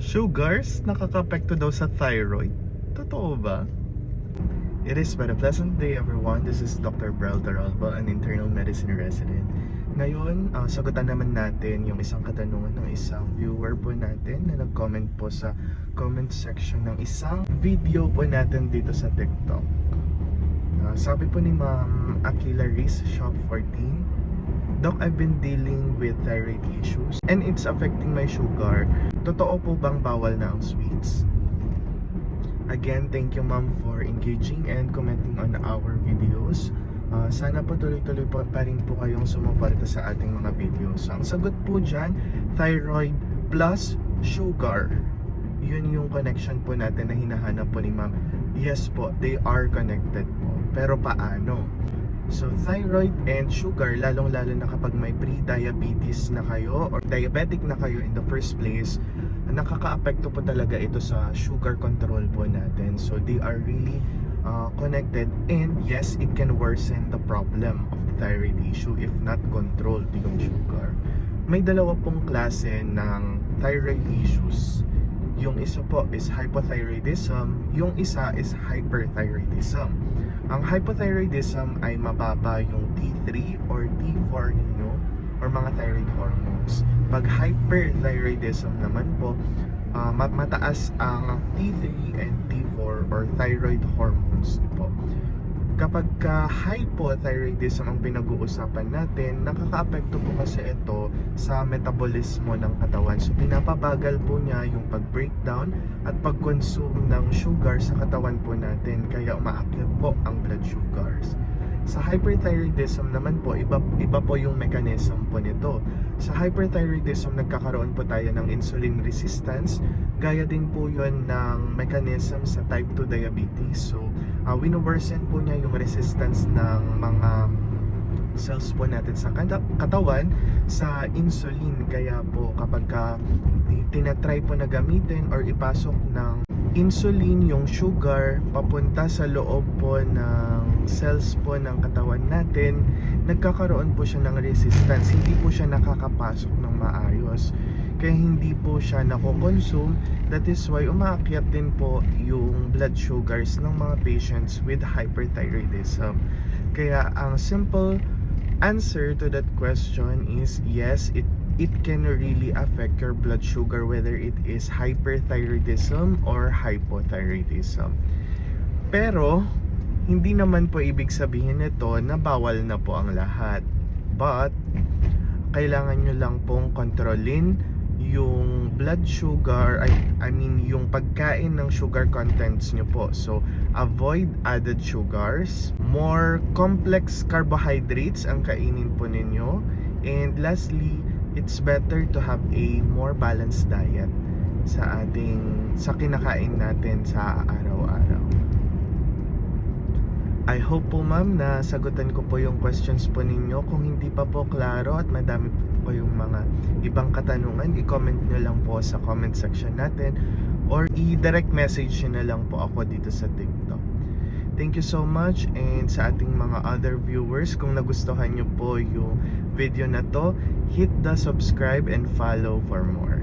Sugars nakakapekto daw sa thyroid? Totoo ba? It is but a pleasant day everyone. This is Dr. Brel Daralba, an internal medicine resident. Ngayon, sagutan naman natin yung isang katanungan ng isang viewer po natin na nag-comment po sa comment section ng isang video po natin dito sa TikTok. Sabi po ni Ma'am Akila Riz Shop 14, Doc, I've been dealing with thyroid issues and it's affecting my sugar. Totoo po bang bawal na ang sweets? Again, thank you ma'am for engaging and commenting on our videos. Sana po tuloy-tuloy pa rin po kayong sumuporta sa ating mga videos. Ang sagot po dyan, thyroid plus sugar. Yun yung connection po natin na hinahanap po ni ma'am. Yes po, they are connected po. Pero paano? So thyroid and sugar, lalong-lalo na kapag may pre-diabetes na kayo or diabetic na kayo in the first place, nakaka-apekto po talaga ito sa sugar control po natin. So they are really connected, and yes, it can worsen the problem of the thyroid issue if not controlled yung sugar. May dalawa pong klase ng thyroid issues. Yung isa po is hypothyroidism, yung isa is hyperthyroidism. Ang hypothyroidism ay mababa yung T3 or T4 ninyo or mga thyroid hormones. Pag hyperthyroidism naman po, mataas ang T3 and T4 or thyroid hormones po. Kapag hypothyroidism ang pinag-uusapan natin, nakaka-apekto po kasi ito sa metabolismo ng katawan. So pinapabagal po niya yung pag-breakdown at pag-consume ng sugar sa katawan po natin, kaya umaakyat po ang blood sugars. Sa hyperthyroidism naman po, iba po yung mechanism po nito. Sa hyperthyroidism, nagkakaroon po tayo ng insulin resistance. Gaya din po yun ng mechanism sa type 2 diabetes. So, wino-worsen po niya yung resistance ng mga cells po natin sa katawan sa insulin. Kaya po kapag tinatry po na gamitin or ipasok ng insulin yung sugar papunta sa loob po ng cells po ng katawan natin, nagkakaroon po siya ng resistance, hindi po siya nakakapasok ng maayos, kaya hindi po siya nako-consume. That is why umaakyat din po yung blood sugars ng mga patients with hyperthyroidism. Kaya ang simple answer to that question is yes, it can really affect your blood sugar, whether it is hyperthyroidism or hypothyroidism. Pero hindi naman po ibig sabihin nito na bawal na po ang lahat, but kailangan nyo lang pong kontrolin yung blood sugar, I mean yung pagkain ng sugar contents nyo po. So avoid added sugars, more complex carbohydrates ang kainin po ninyo, and lastly, it's better to have a more balanced diet sa kinakain natin sa araw-araw. I hope po ma'am na sagutan ko po yung questions po ninyo. Kung hindi pa po klaro at madami po yung mga ibang katanungan, i-comment nyo lang po sa comment section natin or i-direct message nyo na lang po ako dito sa TikTok. Thank you so much, and sa ating mga other viewers, kung nagustuhan nyo po yung video na to, hit the subscribe and follow for more.